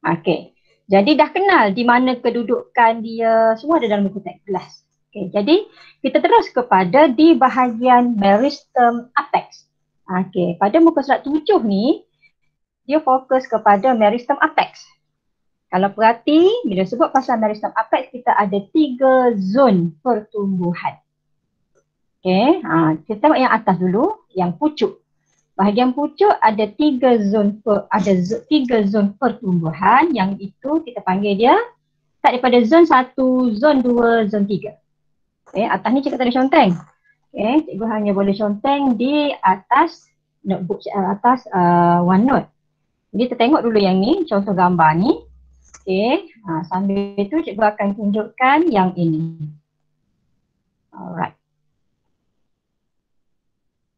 Okey. Jadi dah kenal di mana kedudukan dia, semua ada dalam buku teks kelas. Okey, jadi kita terus kepada di bahagian meristem apex. Okey, pada muka surat 7 ni dia fokus kepada meristem apex. Kalau perhati, bila sebut pasal meristem apex, kita ada 3 zon pertumbuhan. Okey, kita tengok yang atas dulu, yang pucuk. Bahagian pucuk ada 3 zon pertumbuhan, yang itu kita panggil dia start daripada zon 1, zon 2, zon 3. Okay, atas ni cikgu tak ada conteng. Okay, cikgu hanya boleh conteng di atas notebook, atas OneNote. Jadi kita tengok dulu yang ni, contoh gambar ni. Okay, sambil itu cikgu akan tunjukkan yang ini. Alright.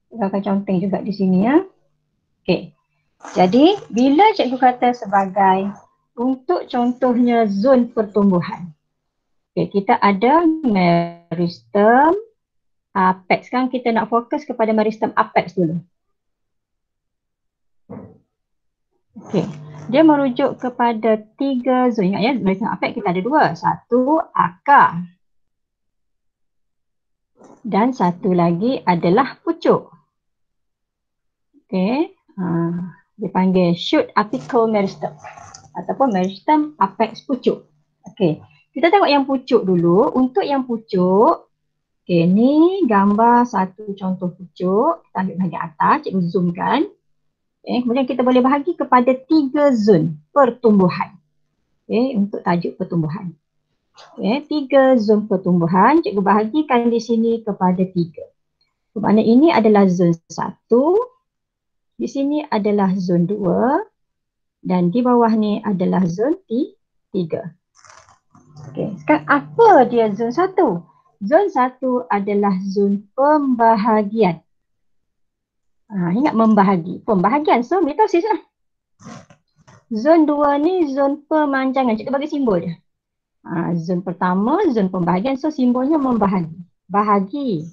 Kita akan conteng juga di sini ya. Okay. Jadi bila cikgu kata sebagai untuk contohnya zon pertumbuhan. Okay, kita ada meristem apex. Sekarang kita nak fokus kepada meristem apex dulu. Okay. Dia merujuk kepada 3 zon. Ingat ya, meristem apex kita ada 2. Satu akar. Dan satu lagi adalah pucuk. Okay. Dipanggil shoot apical meristem ataupun meristem apex pucuk. Okey, kita tengok yang pucuk dulu. Untuk yang pucuk, okey, ni gambar satu contoh pucuk. Kita ambil bahagian atas, cikgu zoomkan. Okay, kemudian kita boleh bahagi kepada 3 zon pertumbuhan. Okay, untuk tajuk pertumbuhan. Okay, 3 zon pertumbuhan, cikgu bahagikan di sini kepada 3. Bermakna ini adalah zon 1. Di sini adalah zon 2 dan di bawah ni adalah zon 3. Okey, sekarang apa dia zon 1? Zon 1 adalah zon pembahagian. Ingat membahagi, pembahagian. So, mitosis lah. Zon 2 ni zon pemanjangan. Cikgu bagi simbol dia. Zon pertama, zon pembahagian. So, simbolnya membahagi. Bahagi.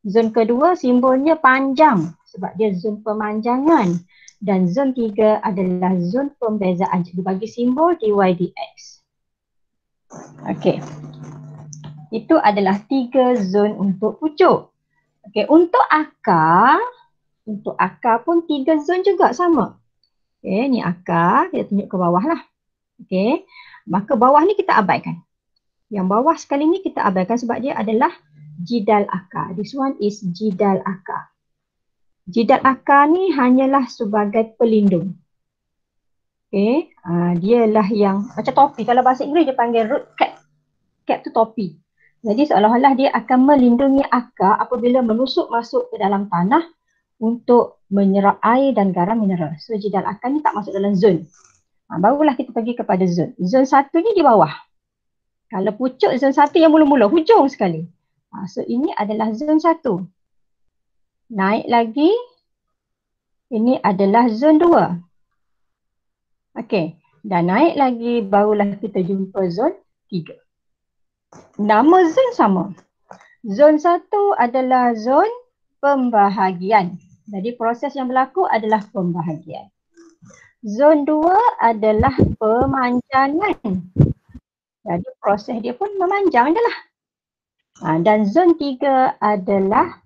Zon kedua, simbolnya panjang. Sebab dia zon pemanjangan. Dan zon 3 adalah zon pembezaan. Cikgu bagi simbol dydx. Okey. Itu adalah 3 zon untuk pucuk. Okey, untuk akar pun 3 zon juga sama. Okey, ni akar, kita tunjuk ke bawah lah. Okey, maka bawah ni kita abaikan. Yang bawah sekali ni kita abaikan sebab dia adalah jidal akar. This one is jidal akar. Jidal akar ni hanyalah sebagai pelindung. Okay, dialah yang macam topi. Kalau bahasa Inggeris dia panggil root cap. Cap tu topi. Jadi seolah-olah dia akan melindungi akar apabila menusuk masuk ke dalam tanah untuk menyerap air dan garam mineral. So jidal akar ni tak masuk dalam zon. Barulah kita pergi kepada zon. Zon 1 ni di bawah. Kalau pucuk zon 1 yang mula-mula, hujung sekali. So ini adalah zon 1. Naik lagi, ini adalah zon 2. Okey, dan naik lagi barulah kita jumpa zon 3. Nama zon sama. Zon 1 adalah zon pembahagian. Jadi proses yang berlaku adalah pembahagian. Zon 2 adalah pemanjangan. Jadi proses dia pun memanjang je lah. Dan zon 3 adalah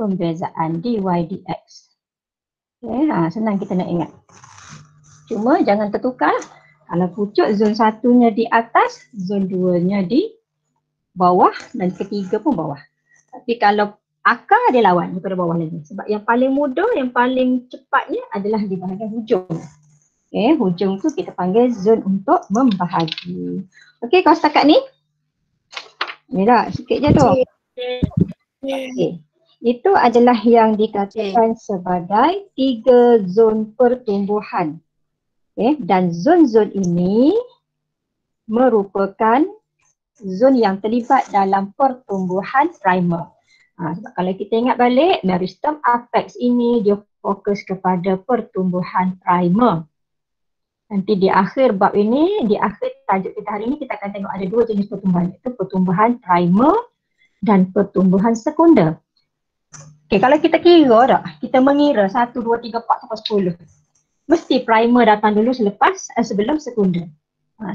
pembezaan dydx. Okay, senang kita nak ingat. Cuma jangan tertukar. Kalau pucuk zon 1-nya di atas, zon 2-nya di bawah dan ketiga pun bawah. Tapi kalau akar dia lawan daripada bawah lagi. Sebab yang paling mudah, yang paling cepatnya adalah di bahagian hujung. Okay, hujung tu kita panggil zon untuk membahagi. Okay, kau setakat ni? Ni dah, sikit je tu. Okay. Itu adalah yang dikatakan sebagai 3 zon pertumbuhan. Okay. Dan zon-zon ini merupakan zon yang terlibat dalam pertumbuhan primer. Sebab kalau kita ingat balik, meristem apex ini dia fokus kepada pertumbuhan primer. Nanti di akhir bab ini, di akhir tajuk kita hari ini, kita akan tengok ada 2 jenis pertumbuhan. Iaitu pertumbuhan primer dan pertumbuhan sekunder. Okay, kalau kita kira tak, kita mengira 1, 2, 3, 4 sampai 10. mesti primer datang dulu sebelum sekunder.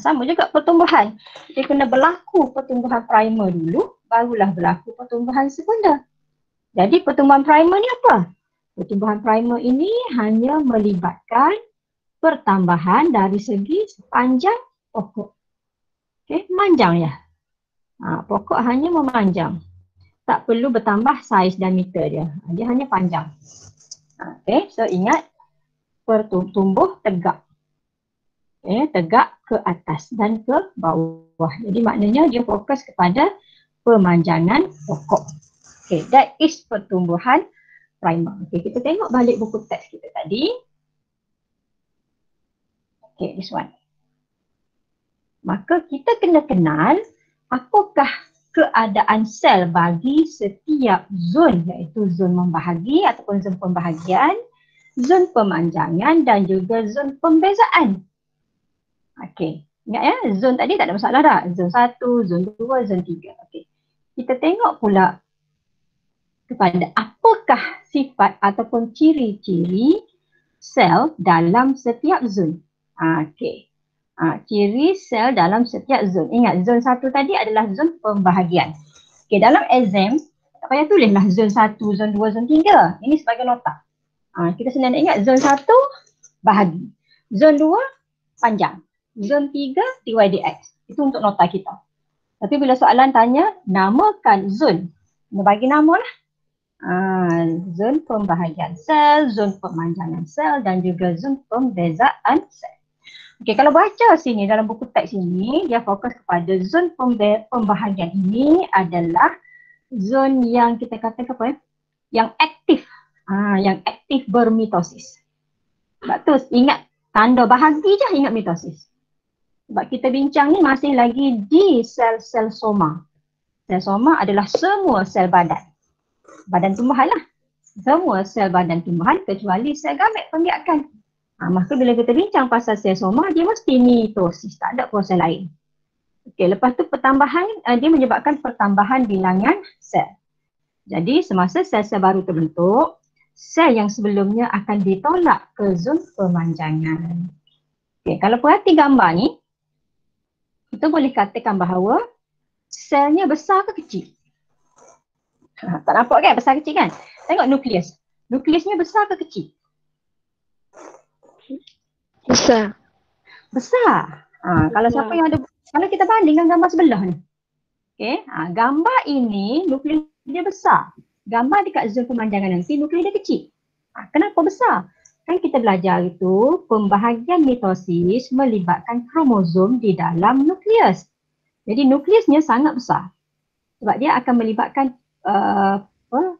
Sama juga pertumbuhan. Dia kena berlaku pertumbuhan primer dulu, barulah berlaku pertumbuhan sekunder. Jadi pertumbuhan primer ni apa? Pertumbuhan primer ini hanya melibatkan pertambahan dari segi sepanjang pokok. Okey, memanjang ya. Pokok hanya memanjang. Tak perlu bertambah saiz diameter dia. Dia hanya panjang. Okey, so ingat tumbuh tegak. Tegak ke atas dan ke bawah. Jadi maknanya dia fokus kepada pemanjangan pokok. Okay, that is pertumbuhan primer. Okay, kita tengok balik buku teks kita tadi. Okay, this one. Maka kita kena kenal apakah keadaan sel bagi setiap zon, iaitu zon membahagi ataupun zon pembahagian, zon pemanjangan dan juga zon pembezaan. Okey, ingat ya, zon tadi tak ada masalah dah. Zon 1, zon 2, zon 3. Okey. Kita tengok pula kepada apakah sifat ataupun ciri-ciri sel dalam setiap zon. Okey. Ciri sel dalam setiap zon. Ingat, zon 1 tadi adalah zon pembahagian. Okey, dalam exam, tak payah tulislah zon 1, zon 2, zon 3. Ini sebagai nota. Kita senang ingat zon 1 bahagi. Zon 2 panjang. Zon 3 DY/DX. Itu untuk nota kita. Tapi bila soalan tanya, namakan zon. Kita bagi nama lah. Zon pembahagian sel, zon pemanjangan sel dan juga zon pembezaan sel. Okey, kalau baca sini dalam buku teks ini, dia fokus kepada zon pembahagian ini adalah zon yang kita katakan apa ya? Yang aktif. Yang aktif bermitosis. Sebab tu ingat tanda bahagi je ingat mitosis. Sebab kita bincang ni masih lagi di sel-sel soma. Sel soma adalah semua sel badan. Badan tumbuhan lah. Semua sel badan tumbuhan kecuali sel gamet pembiakan. Maka bila kita bincang pasal sel soma, dia mesti mitosis. Tak ada proses lain. Okey, lepas tu pertambahan, dia menyebabkan pertambahan bilangan sel. Jadi semasa sel-sel baru terbentuk, sel yang sebelumnya akan ditolak ke zon pemanjangan. Okey, kalau perhati gambar ni, kita boleh katakan bahawa selnya besar ke kecil? Tak nampak kan besar kecil kan? Tengok nukleus. Nukleusnya besar ke kecil? Besar. Besar. Kalau siapa yang ada, kalau kita bandingkan gambar sebelah ni. Okey, gambar ini nukleus dia besar. Gambar dekat zon pemanjangan nanti nukleus dia kecil. Kenapa besar? Kan kita belajar itu pembahagian mitosis melibatkan kromosom di dalam nukleus. Jadi nukleusnya sangat besar. Sebab dia akan melibatkan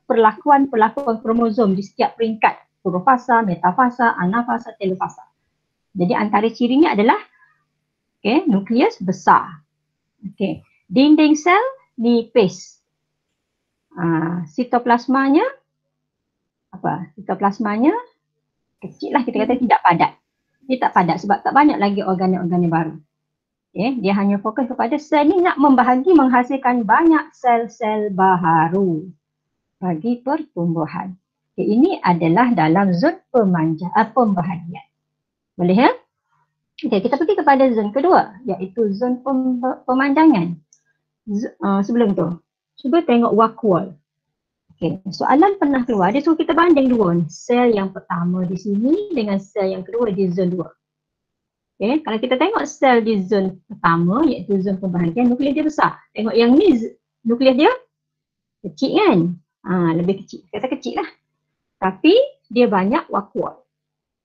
perlakuan-perlakuan kromosom di setiap peringkat. Profasa, metafasa, anafasa, telofasa. Jadi antara cirinya adalah nukleus besar. Dinding sel nipis. Sitoplasmanya Sitoplasmanya kecil lah, kita kata tidak padat. Dia tak padat sebab tak banyak lagi organ-organ baru. Dia hanya fokus kepada sel ni nak membahagi menghasilkan banyak sel-sel baharu bagi pertumbuhan. Ini adalah dalam zon pembahagian. Boleh ya? Kita pergi kepada zon kedua iaitu zon pemanjangan. Sebelum tu, cuba tengok vakuol. Soalan pernah keluar, dia suruh kita banding dua ni. Sel yang pertama di sini dengan sel yang kedua di zon 2. Kalau kita tengok sel di zon pertama iaitu zon pembahagian, nukleus dia besar. Tengok yang ni, nukleus dia kecil kan? Lebih kecil, kata kecil lah. Tapi dia banyak vakuol.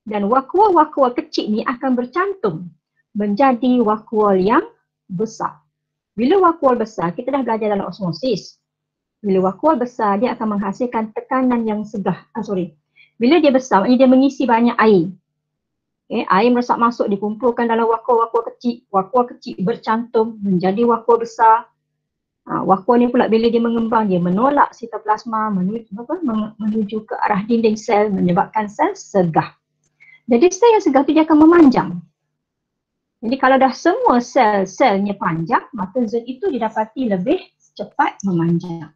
Dan vakuol-vakuol kecil ni akan bercantum menjadi vakuol yang besar. Bila vakuol besar, kita dah belajar dalam osmosis. Bila vakuol besar, dia akan menghasilkan tekanan yang segah. Bila dia besar, maknanya dia mengisi banyak air. Air meresap masuk, dikumpulkan dalam vakuol-vakuol kecil. Vakuol kecil bercantum menjadi vakuol besar. Vakuol ni pula bila dia mengembang, dia menolak sitoplasma menuju ke arah dinding sel, menyebabkan sel segah. Jadi sel yang segah tu dia akan memanjang. Jadi kalau dah semua sel-selnya panjang, maka zon itu didapati lebih cepat memanjang.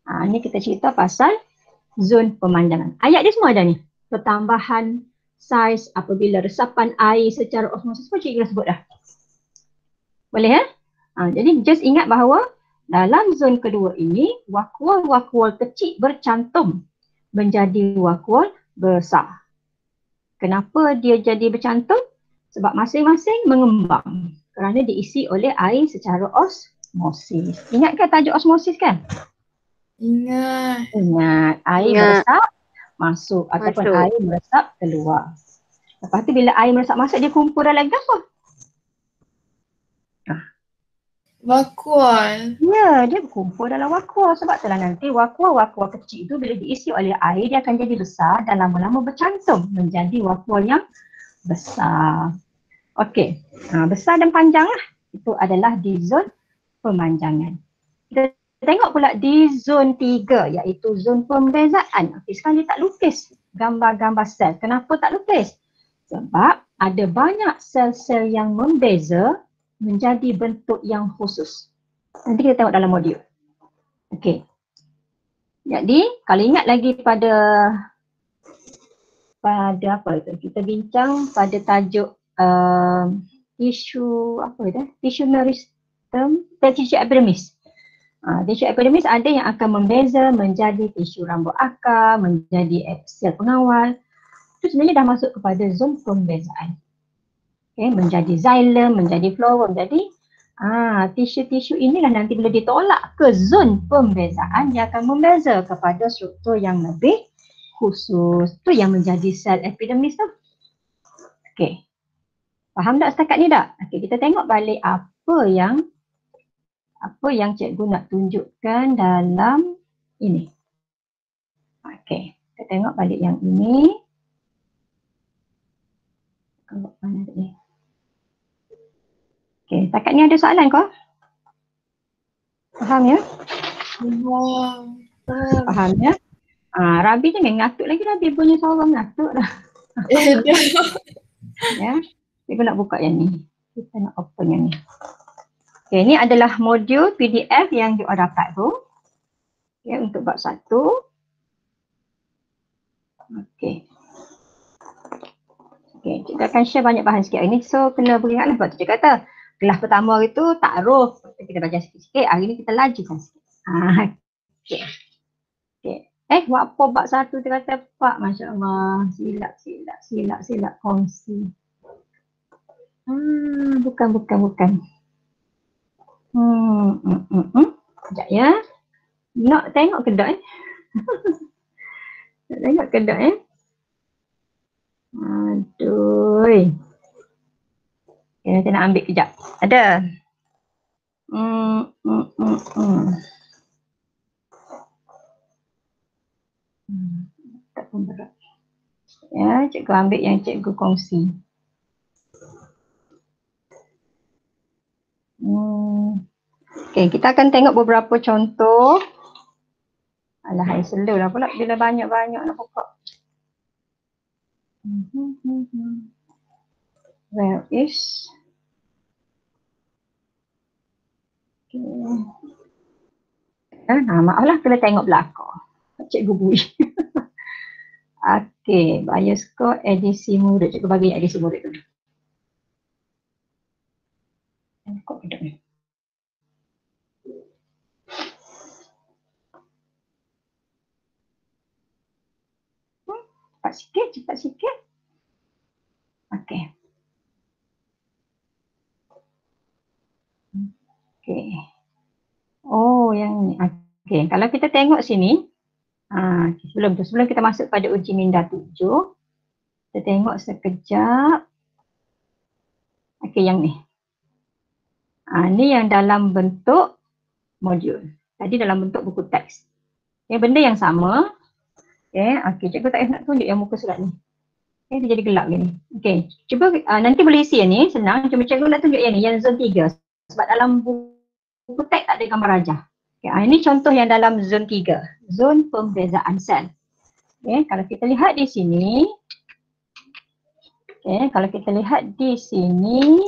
Ini kita cerita pasal zon pemanjangan. Ayat dia semua ada ni. Pertambahan saiz apabila resapan air secara osmosis pun cikgu dah sebut dah. Boleh ya? Jadi just ingat bahawa dalam zon kedua ini vakuol-vakuol kecil bercantum menjadi vakuol besar. Kenapa dia jadi bercantum? Sebab masing-masing mengembang kerana diisi oleh air secara osmosis. Ingat kan tajuk osmosis kan? Ingat. Ingat, air meresap masuk ataupun air meresap keluar. Lepas tu bila air meresap masuk dia kumpul dalam apa? Vakuol. Ya, dia berkumpul dalam vakuol. Sebab itulah nanti vakuol-vakuol kecil itu bila diisi oleh air dia akan jadi besar dan lama-lama bercantum menjadi vakuol yang besar. Okey, besar dan panjang lah. Itu adalah di zon pemanjangan. Kita tengok pula di zon 3 iaitu zon pembezaan. Okey, sekarang dia tak lukis gambar-gambar sel. Kenapa tak lukis? Sebab ada banyak sel-sel yang membeza menjadi bentuk yang khusus. Nanti kita tengok dalam modul. Okey. Jadi, kalau ingat lagi pada apa itu? Kita bincang pada tajuk tisu apa itu? Tisu meristem dan tisu epidermis. Tisu epidermis ada yang akan membeza menjadi tisu rambut akar, menjadi sel pengawal. Itu sebenarnya dah masuk kepada zon pembezaan. Okay, menjadi xylem, menjadi flower, menjadi tisu-tisu inilah nanti bila ditolak ke zon pembezaan dia akan membeza kepada struktur yang lebih khusus. Tu yang menjadi sel epidermis tu. Okey. Faham tak setakat ni tak? Okey, kita tengok balik apa yang cikgu nak tunjukkan dalam ini. Okey, kita tengok balik yang ini. Tengok mana tadi. Okey, setakat ni ada soalan kau? Faham ya? Faham ya? Rabi jangan ngatuk lagi, Rabi punya seorang ngatuk dah. Ya, kita nak buka yang ni. Kita nak open yang ni. Okey, ni adalah modul PDF yang you dapat tu. Ya, untuk bab 1. Okey. Okey, cikgu akan share banyak bahan sikit hari ni. So, kena beringatlah sebab tu cikgu kata kelas pertama hari tu takruf. Kita belajar sikit-sikit. Hari ni kita lajukan sikit. Okey. Okey. Buat apa bab 1 dia kata Pak, Masya Allah. Silap kongsi. Bukan. Sekejap ya. Nak tengok ke tak Nak tengok ke tak Aduh. Okay, nanti nak ambil kejap. Ada. Tak pun berat. Ya, cikgu ambil yang cikgu kongsi. Okay, kita akan tengok beberapa contoh. Alah, hai slow lah pula bila banyak-banyak nak buka. Where is? Okay. Maaflah kena tengok belakang. Cikgu bui. Okay, bioscope edisi murid. Cikgu bagi edisi murid dulu. Tengok kedok ni. Cepat sikit. Okay. Okay. Oh, yang ni. Okay, kalau kita tengok sini, sebelum kita masuk pada uji minda 7, kita tengok sekejap. Okay, yang ni. Ni yang dalam bentuk modul. Tadi dalam bentuk buku teks. Okay, benda yang sama. Okay, cikgu tak nak tunjuk yang muka surat ni. Okay, dia jadi gelap gini. Okay, cuba nanti boleh isi yang ni, senang. Cuma cikgu nak tunjuk yang ni, yang zon 3. Sebab dalam buku teks tak ada gambar rajah. Okay, ini contoh yang dalam zon 3. Zon pembezaan sel. Okay, kalau kita lihat di sini. Okay, kalau kita lihat di sini.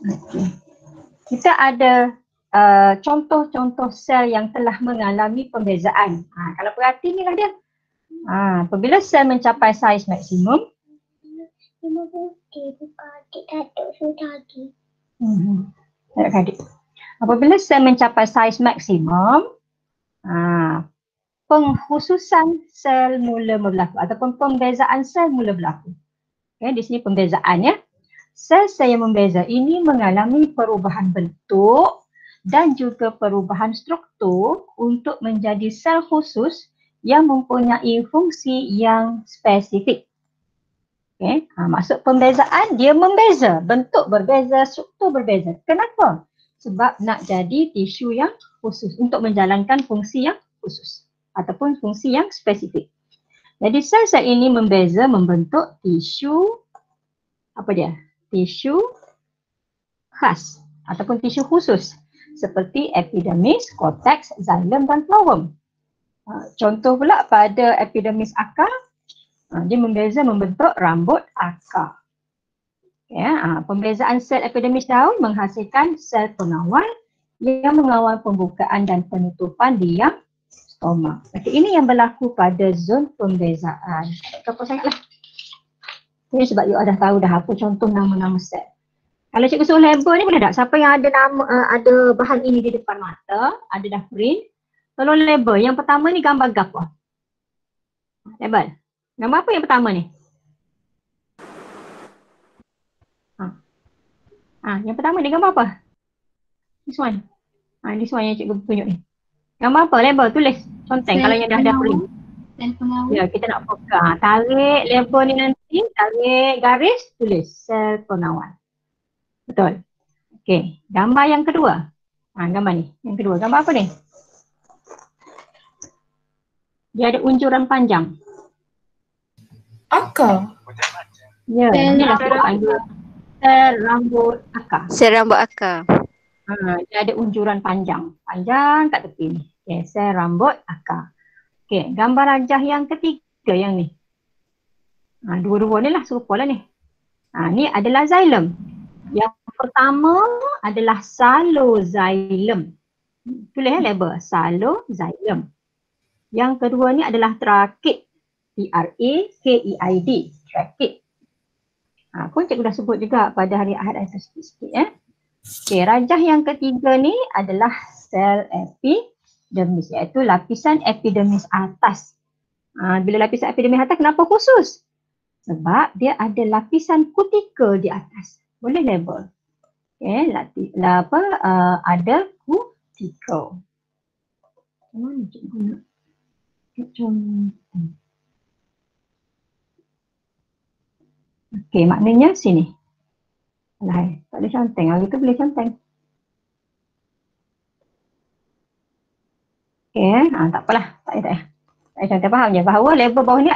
Okay. Kita ada contoh-contoh sel yang telah mengalami pembezaan. Kalau perhati ni lah dia. Apabila sel mencapai saiz maksimum, adik. Apabila sel mencapai saiz maksimum, pengkhususan sel mula berlaku ataupun pembezaan sel mula berlaku. Okay, di sini pembezaan ya. Sel-sel yang membeza ini mengalami perubahan bentuk dan juga perubahan struktur untuk menjadi sel khusus yang mempunyai fungsi yang spesifik. Okay. Maksud pembezaan, dia membeza, bentuk berbeza, struktur berbeza. Kenapa? Sebab nak jadi tisu yang khusus untuk menjalankan fungsi yang khusus ataupun fungsi yang spesifik. Jadi sel-sel ini membeza membentuk tisu, apa dia? Tisu khas ataupun tisu khusus seperti epidermis, korteks, xilem dan phloem. Contoh pula pada epidermis akar, dia membeza membentuk rambut akar. Ya, pembezaan sel epidermis daun menghasilkan sel pengawal yang mengawal pembukaan dan penutupan liang stoma. Jadi ini yang berlaku pada zon pembezaan. Tak apa sangatlah. Ini sebab you dah tahu dah apa contoh nama-nama sel. Kalau cikgu suruh label ni boleh tak? Siapa yang ada nama, ada bahan ini di depan mata, ada dah print, tolong label. Yang pertama ni gambar apa? Label. Gambar apa yang pertama ni? Yang pertama ni gambar apa? This one. This one yang cikgu tunjuk ni. Gambar apa? Label, tulis. Conteng kalau yang dah ada print. Sel pengawal. Ya, kita nak fokus. Tarik label ni nanti, tarik garis, tulis sel pengawal. Betul. Okey, gambar yang kedua. Gambar ni. Yang kedua, gambar apa ni? Dia ada unjuran panjang. Akar. Ya, inilah sel rambut akar. Sel rambut akar. Dia ada unjuran panjang. Panjang kat tepi ni. Okey, sel rambut akar. Okey, gambar rajah yang ketiga yang ni. Dua-dua ni lah, serupa lah ni. Ni adalah xilem. Yang pertama adalah saloxilem. Tulis label, saloxilem. Yang kedua ni adalah trakid. T-R-A-K-E-I-D. Trakid. Pun cikgu dah sebut juga pada hari Ahad ada sikit-sikit ya. Okey, rajah yang ketiga ni adalah sel epidermis, iaitu lapisan epidermis atas. Bila lapisan epidermis atas kenapa khusus? Sebab dia ada lapisan kutikel di atas. Boleh label. Okey, ada kutikel. Mana cikgu nak? Okey, maknanya sini. Alah, tak boleh conteng. Hari tu boleh conteng. Okey, tak apalah. Tak payah. Contoh faham je bahawa label bawah ni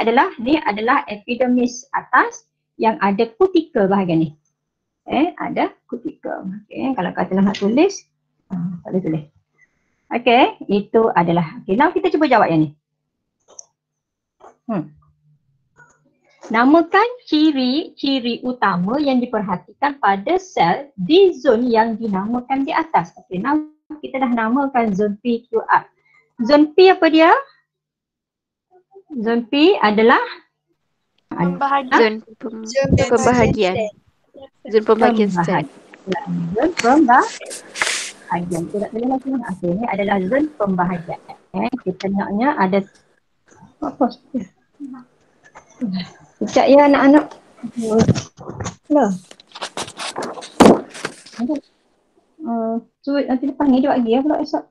adalah epidermis atas yang ada kutikel bahagian ni. Ada kutikel. Okey, kalau kata nak tulis, tak boleh tulis. Okey, itu adalah. Okey, now kita cuba jawab yang ni. Namakan ciri-ciri utama yang diperhatikan pada sel di zon yang dinamakan di atas. Okey, now kita dah namakan zon PQR. Zon P apa dia? Zon P adalah Zon pembahagian. Zon pembahagian sel. Zon pembahagian. Tidak boleh lagi. Okey, ini adalah zon pembahagian. Kita naknya ada apa? Sekejap ya anak-anak. Hello. Cuit nanti lepas ni dia lagi ya pula esok.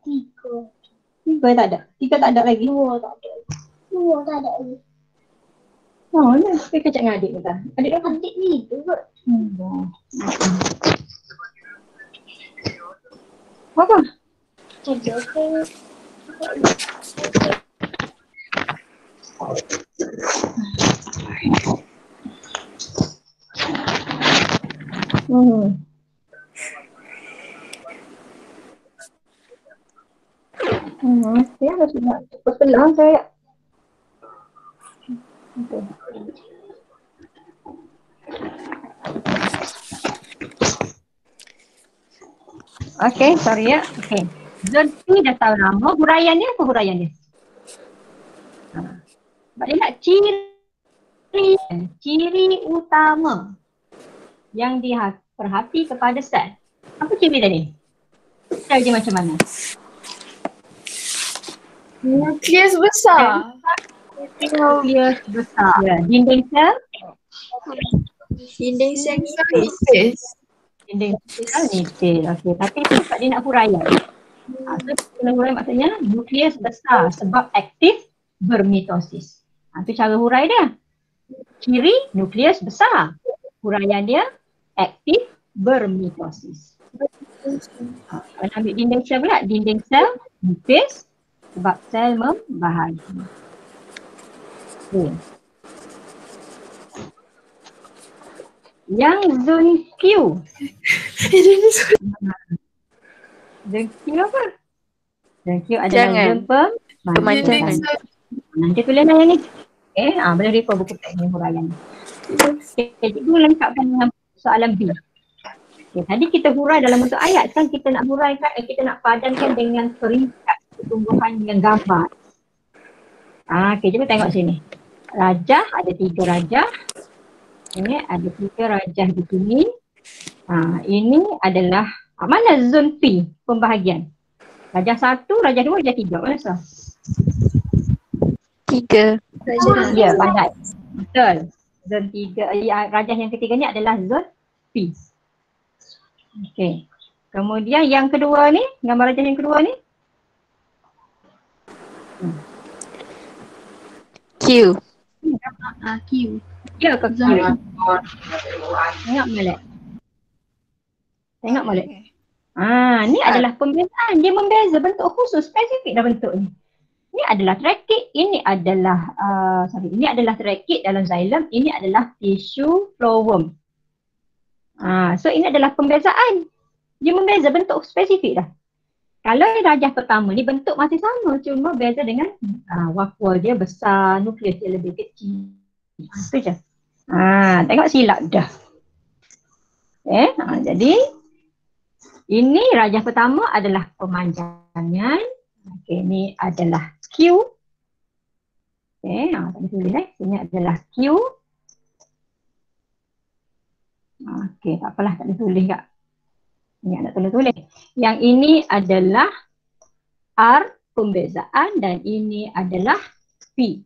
Tiga tak ada. Tiga tak ada lagi. Dua tak ada lagi. Oh, ni kita kecak dengan adik kita. Adik ni tu kot. Apa? Kerja ke? Saya harus nak perselang saya. Okey, sorry ya. Okey. Zon P dah tahu nama. Huraian dia apa huraian dia? Sebab dia nak ciri utama yang diperhati kepada sel. Apa ciri tadi? Sel dia macam mana? Nukleus besar. Nukleus besar. Ya, dinding sel? Dinding sel nipis. Dinding sel nipis. Okey, tapi sebab dia nak huraian. So kena huraian maksudnya nukleus besar sebab aktif bermitosis. Itu cara hurai dia. Ciri nukleus besar. Huraian dia aktif bermitosis. Kalau ambil dinding sel pula, dinding sel nipis sebab sel membahagi. Okay. Yang zon Q. Zon Q apa? Zon Q adalah zon pemanjangan. Nanti tulislah yang ni. Boleh refer buku teknik huraian. Cikgu lengkapkan dengan soalan B. Tadi kita hurai dalam bentuk ayat, sekarang kita nak huraikan, kita nak padankan dengan peringkat pertumbuhan yang gambar. Cuba tengok sini. Rajah, ada 3 rajah. Ini ada 3 rajah di sini. Ini adalah, mana zon P pembahagian? Rajah 1, rajah 2, rajah 3. Mana sah? 3. Ya, pandai. Betul. Zon 3, rajah yang ketiga ni adalah zon P. Okey. Kemudian yang kedua ni, gambar rajah yang kedua ni. Q. Q. Ya ke Q? Tengok Malek. Tengok Malek. Ni adalah pembezaan. Dia membeza bentuk khusus, spesifik dah bentuk ni. Ini adalah trachea, ini adalah trachea dalam xylem, ini adalah tisu flowworm. So ini adalah pembezaan. Dia membeza bentuk spesifik dah. Kalau rajah pertama ni bentuk masih sama, cuma beza dengan wafel dia besar, nukleus dia lebih kecil. Itu je. Tengok silap dah. Jadi ini rajah pertama adalah pemanjangan. Ni adalah Q. Tak tulis Ini adalah Q. Tak apalah, tak ditulis kak. Ingat nak tulis. Yang ini adalah R pembezaan dan ini adalah P,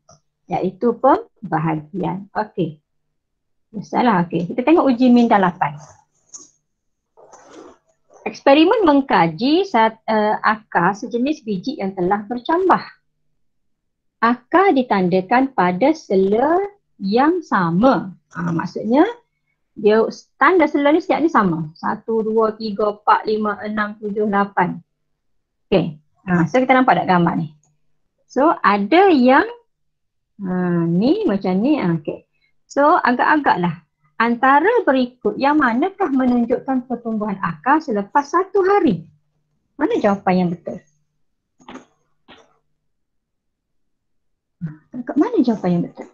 iaitu pembahagian. Okey. Salah. Okey. Kita tengok uji minda 8. Eksperimen mengkaji akar sejenis biji yang telah bercambah. Akar ditandakan pada sela yang sama. Maksudnya dia tanda sela ni setiap ni sama. 1, 2, 3, 4, 5, 6, 7, 8. Okey. So kita nampak tak gambar ni? So ada yang ni macam ni. Okey. So agak-agaklah antara berikut yang manakah menunjukkan pertumbuhan akar selepas 1 hari? Mana jawapan yang betul? Mana jawapan yang betul?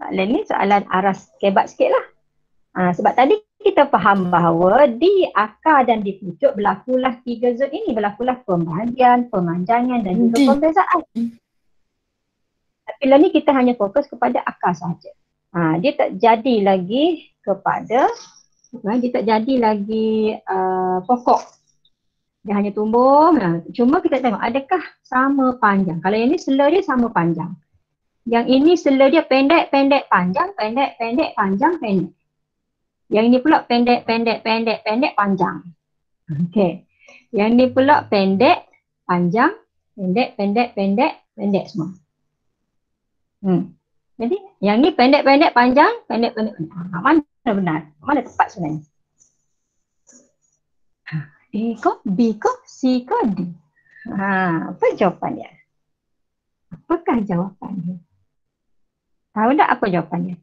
Soalan ni soalan aras kebat sikit lah. Sebab tadi kita faham bahawa di akar dan di pucuk berlakulah 3 zon ini. Berlakulah pembahagian, pemanjangan dan juga pembezaan. Tapi lah ni kita hanya fokus kepada akar sahaja. Dia tak jadi lagi kepada, dia tak jadi lagi pokok. Dia hanya tumbuh. Cuma kita tengok adakah sama panjang. Kalau yang ni sela dia sama panjang. Yang ini sela dia pendek, pendek, panjang, pendek, pendek, panjang, pendek. Yang ini pula pendek, pendek, pendek, pendek, panjang. Okey. Yang ini pula pendek, panjang, pendek, pendek, pendek, pendek semua. Jadi yang ni pendek, pendek, panjang, pendek, pendek, pendek. Mana benar? Mana tepat sebenarnya? A ke, B ke, C ke, D? Apa jawapannya? Apakah jawapannya? Tahu tak apa jawapannya?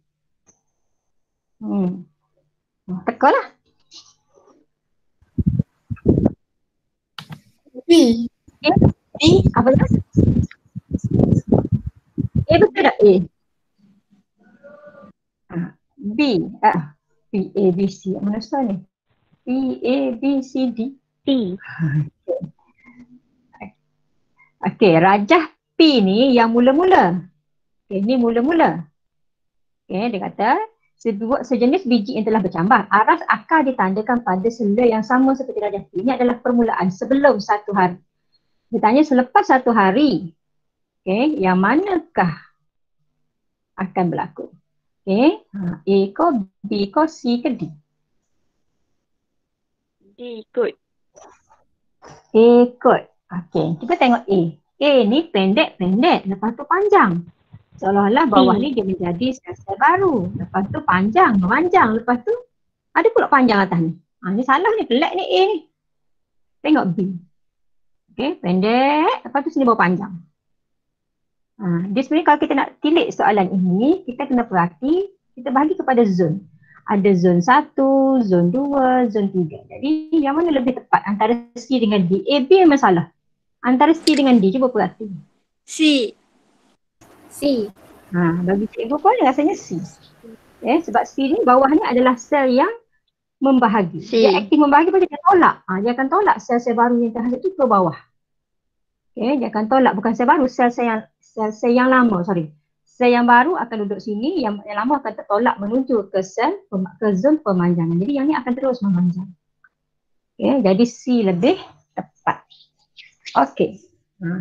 Tekalah. B. B. Apa tu? A betul tak A? B. P, A, B, C. Mana soal ni? P, A, B, C, D. T. Okey, rajah P ni yang mula-mula. Okay, ni mula-mula. Okay, dia kata sejenis biji yang telah bercambah. Aras akar ditandakan pada sela yang sama seperti darjah P. Ini adalah permulaan sebelum 1 hari. Dia tanya selepas 1 hari. Okay, yang manakah akan berlaku? Okay, A ke B ke C ke D? D kot. A kot. Okay, kita tengok A. A ni pendek-pendek, lepas tu panjang. Seolah-olah bawah ni dia menjadi sel-sel baru. Lepas tu panjang, memanjang. Lepas tu ada pula panjang atas ni. Ni salah ni, pelik ni A ni. Tengok B. Okay, pendek. Lepas tu sini bawah panjang. Dia sebenarnya kalau kita nak tilik soalan ini, kita kena perhati, kita bahagi kepada zon. Ada zon 1, zon 2, zon 3. Jadi yang mana lebih tepat antara C dengan D? A, B memang salah. Antara C dengan D, cuba perhati. C. Bagi cikgu pun rasanya C. Sebab C ni bawahnya adalah sel yang membahagi. C. Dia aktif membahagi pun dia akan tolak. Dia akan tolak sel-sel baru yang terhadap tu ke bawah. Dia akan tolak bukan sel baru, sel yang lama, Sel yang baru akan duduk sini, yang lama akan tertolak menuju ke zon pemanjangan. Jadi yang ni akan terus memanjang. Jadi C lebih tepat. Okey.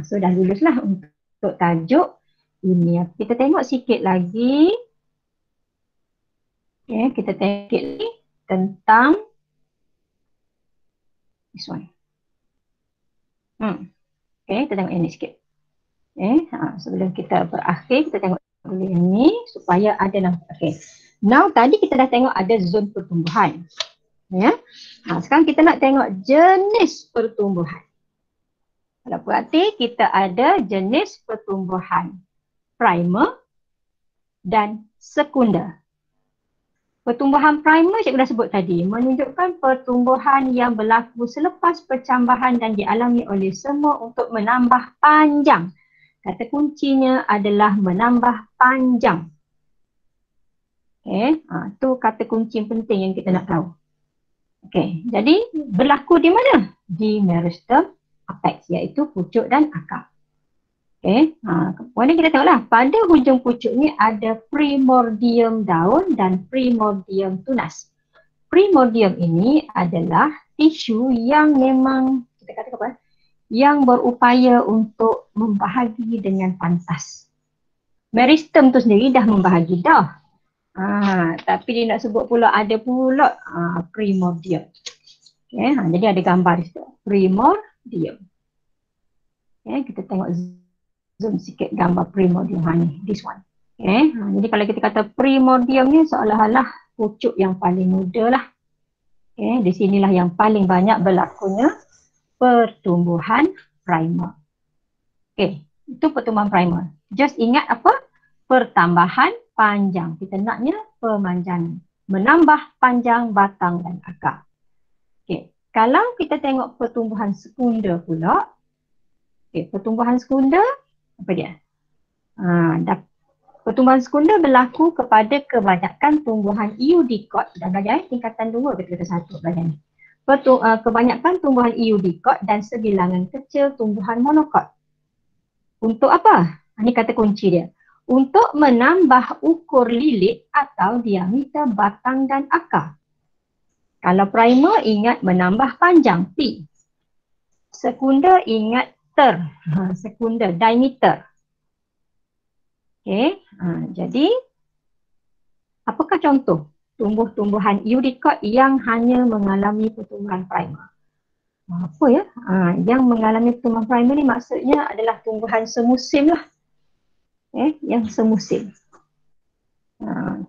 Sudah luluslah untuk tajuk ini. Kita tengok sikit lagi. Kita tengok sikit lagi tentang this one. Kita tengok ini sikit. Sebelum kita berakhir, kita tengok dulu yang ni supaya ada nampak. Now tadi kita dah tengok ada zon pertumbuhan. Sekarang kita nak tengok jenis pertumbuhan. Kalau perhati, kita ada jenis pertumbuhan primer dan sekunder. Pertumbuhan primer cikgu dah sebut tadi, menunjukkan pertumbuhan yang berlaku selepas percambahan dan dialami oleh semua untuk menambah panjang. Kata kuncinya adalah menambah panjang. Tu kata kunci yang penting yang kita nak tahu. Jadi berlaku di mana? Di meristem apex, iaitu pucuk dan akar. Kemudian kita tengoklah, pada hujung pucuk ni ada primordium daun dan primordium tunas. Primordium ini adalah tisu yang memang, kita kata apa? Yang berupaya untuk membahagi dengan pantas. Meristem tu sendiri dah membahagi dah. Tapi dia nak sebut pula ada pula primordium. Jadi ada gambar di situ. Primordium. Kita tengok zoom sikit gambar primordium ni, this one. Jadi kalau kita kata primordium ni seolah-olah pucuk yang paling muda lah. Di sinilah yang paling banyak berlakunya pertumbuhan primer. Itu pertumbuhan primer. Just ingat apa? Pertambahan panjang. Kita naknya pemanjangan. Menambah panjang batang dan akar. Kalau kita tengok pertumbuhan sekunder pula. Pertumbuhan sekunder apa dia? Pertumbuhan sekunder berlaku kepada kebanyakan tumbuhan eudicot dan belajar tingkatan 2 ketika 1 belajar ni. Kebanyakan tumbuhan eudicot dan sebilangan kecil tumbuhan monocot. Untuk apa? Ini kata kunci dia. Untuk menambah ukur lilit atau diameter batang dan akar. Kalau primer ingat menambah panjang P. Sekunder ingat sekunder, diameter. Jadi apakah contoh tumbuh-tumbuhan eudicot yang hanya mengalami pertumbuhan primer? Apa ya? Yang mengalami pertumbuhan primer ni maksudnya adalah tumbuhan semusim lah. Yang semusim.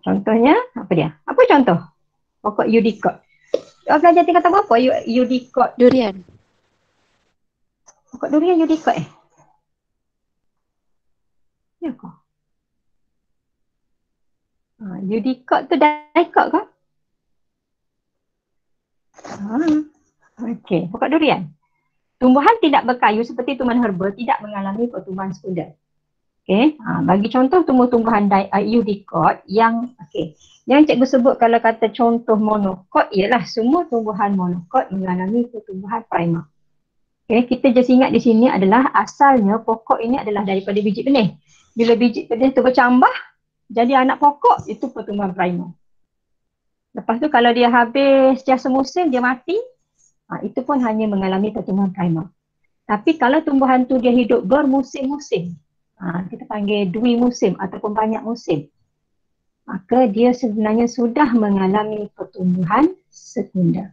Contohnya apa dia? Apa contoh pokok eudicot? Belajar tingkatan berapa eudicot? Durian. Pokok durian eudicot Ya ke? Eudicot tu dicot ke? Pokok durian. Tumbuhan tidak berkayu seperti tumbuhan herba tidak mengalami pertumbuhan sekunder. Bagi contoh tumbuh-tumbuhan eudicot yang cikgu sebut kalau kata contoh monocot ialah semua tumbuhan monocot mengalami pertumbuhan primer. Kita just ingat di sini adalah asalnya pokok ini adalah daripada biji benih. Bila biji benih itu bercambah, jadi anak pokok, itu pertumbuhan primer. Lepas tu kalau dia habis dia semusim, dia mati, itu pun hanya mengalami pertumbuhan primer. Tapi kalau tumbuhan tu dia hidup bermusim-musim, kita panggil dwi musim ataupun banyak musim, maka dia sebenarnya sudah mengalami pertumbuhan sekunder.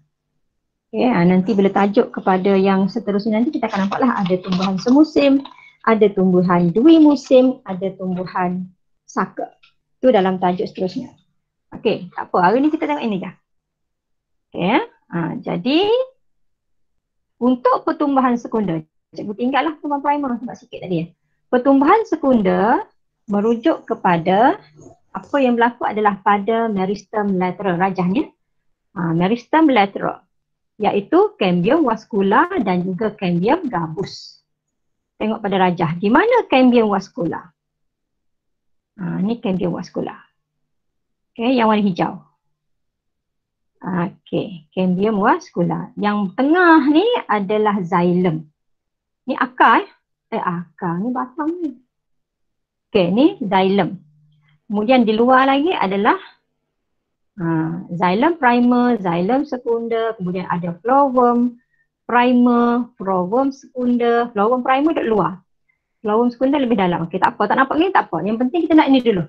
Nanti bila tajuk kepada yang seterusnya nanti kita akan nampaklah ada tumbuhan semusim, ada tumbuhan dwi musim, ada tumbuhan saka. Itu dalam tajuk seterusnya. Okey, tak apa. Hari ni kita tengok ini je. Jadi untuk pertumbuhan sekunder, cikgu tinggallah pertumbuhan primer sebab sikit tadi. Pertumbuhan sekunder merujuk kepada apa yang berlaku adalah pada meristem lateral, rajahnya. Meristem lateral, iaitu cambium vascular dan juga cambium gabus. Tengok pada rajah. Di mana cambium vascular? Ni cambium vascular. Yang warna hijau. Cambium vascular. Yang tengah ni adalah xylem. Ni akar. Akar ni batang ni. Ni xylem. Kemudian di luar lagi adalah xylem primer, xylem sekunder, kemudian ada flowworm primer, flowworm sekunder. Flowworm primer duduk luar. Flowworm sekunder lebih dalam. Tak apa, tak nampak ni tak apa. Yang penting kita nak ini dulu.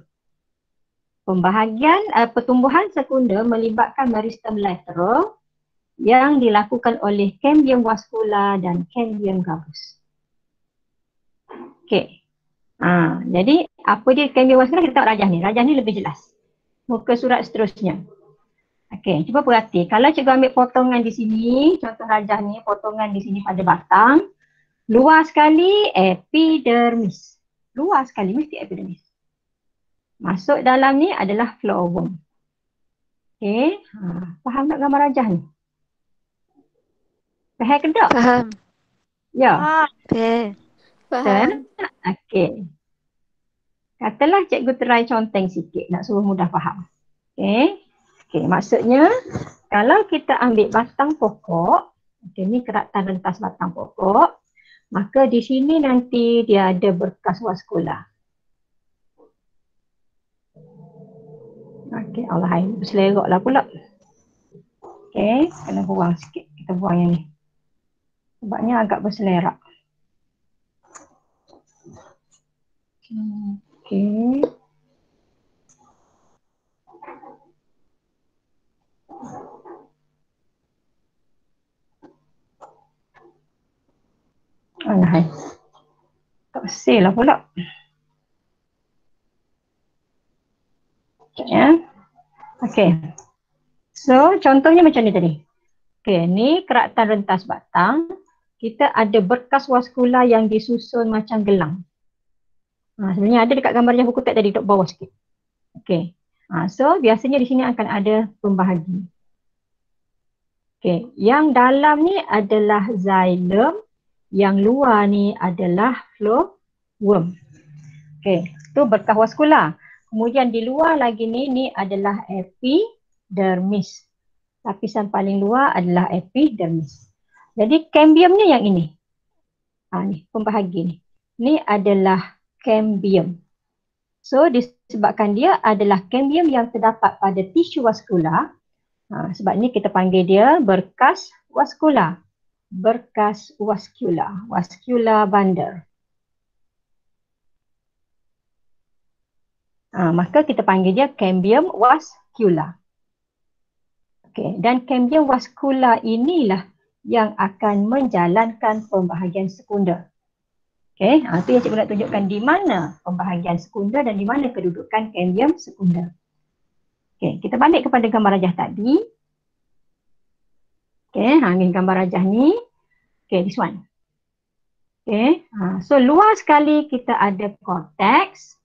Pembahagian pertumbuhan sekunder melibatkan meristem lateral yang dilakukan oleh cambium vascular dan cambium gabus. Jadi apa dia cambium vascular? Kita tengok rajah ni. Rajah ni lebih jelas. Muka surat seterusnya. Cuba perhati. Kalau cikgu ambil potongan di sini, contoh rajah ni, potongan di sini pada batang. Luar sekali epidermis. Luar sekali mesti epidermis. Masuk dalam ni adalah flowworm. Faham tak gambar rajah ni? Faham ke tak? Faham. Ya. Faham. Katalah cikgu try conteng sikit nak suruh mudah faham. Maksudnya kalau kita ambil batang pokok, ni keratan rentas batang pokok, maka di sini nanti dia ada berkas vaskular. Allah berselerok lah pula. Kena buang sikit. Kita buang yang ni. Sebabnya agak berselerak. Alah, tak bersih lah pula. So contohnya macam ni tadi. Ni keratan rentas batang. Kita ada berkas vaskular yang disusun macam gelang. Sebenarnya ada dekat gambar yang buku tek tadi, duduk bawah sikit. So biasanya di sini akan ada pembahagi. Yang dalam ni adalah xylem, yang luar ni adalah flowworm. Tu berkas vaskular. Kemudian di luar lagi ni adalah epidermis. Lapisan paling luar adalah epidermis. Jadi cambiumnya yang ini. Ni pembahagi ni. Ni adalah cambium. So disebabkan dia adalah cambium yang terdapat pada tisu vaskular, sebab ni kita panggil dia berkas vaskular. Berkas vaskular. Vascular bundle. Maka kita panggil dia cambium vascular. Dan cambium vascular inilah yang akan menjalankan pembahagian sekunder. Itu yang cikgu nak tunjukkan di mana pembahagian sekunder dan di mana kedudukan cambium sekunder. Kita balik kepada gambar rajah tadi. Ni gambar rajah ni. This one. So luar sekali kita ada cortex.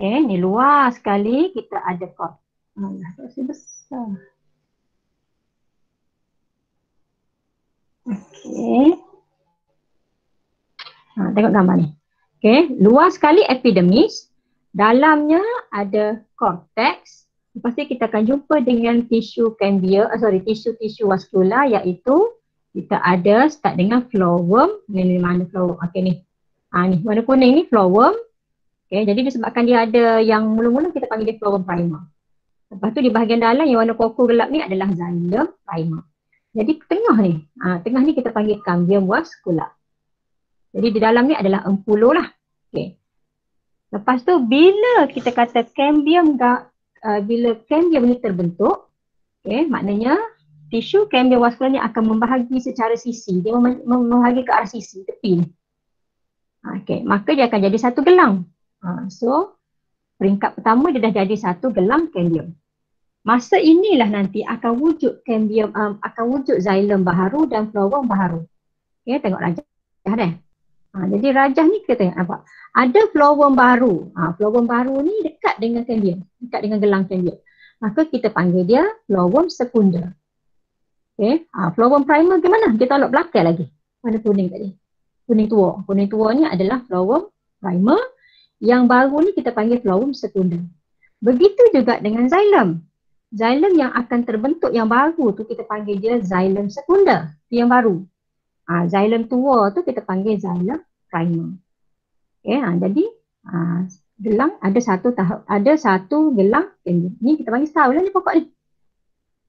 Ni luar sekali kita ada cortex. Tak besar. Tengok gambar ni. Luar sekali epidermis. Dalamnya ada cortex. Lepas tu kita akan jumpa dengan tisu cambium, tisu-tisu vaskular iaitu Kita ada start dengan flowworm. Ni mana flowworm? Okey ni. Ni warna kuning ni flowworm. Okey, jadi disebabkan dia ada yang mula-mula kita panggil dia flowworm primer. Lepas tu di bahagian dalam yang warna koko gelap ni adalah xylem primer. Jadi tengah ni kita panggil cambium vascular. Jadi di dalam ni adalah empulo lah. Okey. Lepas tu bila kita kata bila cambium ni terbentuk, maknanya tisu cambium vascular ni akan membahagi secara sisi. Dia membahagi ke arah sisi, tepi ni. Maka dia akan jadi satu gelang. So peringkat pertama dia dah jadi satu gelang cambium. Masa inilah nanti akan wujud cambium, akan wujud xylem baharu dan flowworm baharu. Tengok rajah dah. Jadi rajah ni kita tengok nampak. Ada flowworm baru. Flowworm baru ni dekat dengan cambium, dekat dengan gelang cambium. Maka kita panggil dia flowworm sekunder. Flowworm primer ke mana? Kita tolak belakang lagi. Mana kuning tadi? Kuning tua. Kuning tua ni adalah flowworm primer. Yang baru ni kita panggil flowworm sekunder. Begitu juga dengan xylem. Xylem yang akan terbentuk yang baru tu kita panggil dia xylem sekunder. Yang baru. Xylem tua tu kita panggil xylem primer. Jadi gelang ada satu gelang cambium. Ni kita panggil sel lah ni pokok ni.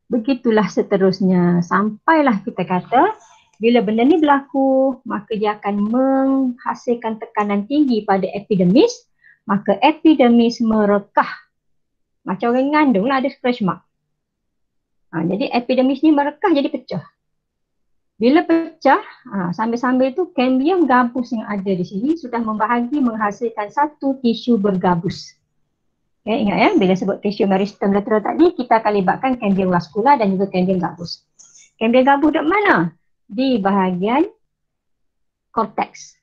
Begitulah seterusnya sampailah kita kata bila benda ni berlaku maka dia akan menghasilkan tekanan tinggi pada epidermis, maka epidermis merekah. Macam orang ngandung lah ada scratch mark. Jadi epidermis ni merekah jadi pecah. Bila pecah, sambil-sambil tu cambium gabus yang ada di sini sudah membahagi menghasilkan satu tisu bergabus. Ingat ya, bila sebut tisu meristem lateral tadi, kita akan libatkan cambium vascular dan juga cambium gabus. Cambium gabus di mana? Di bahagian cortex.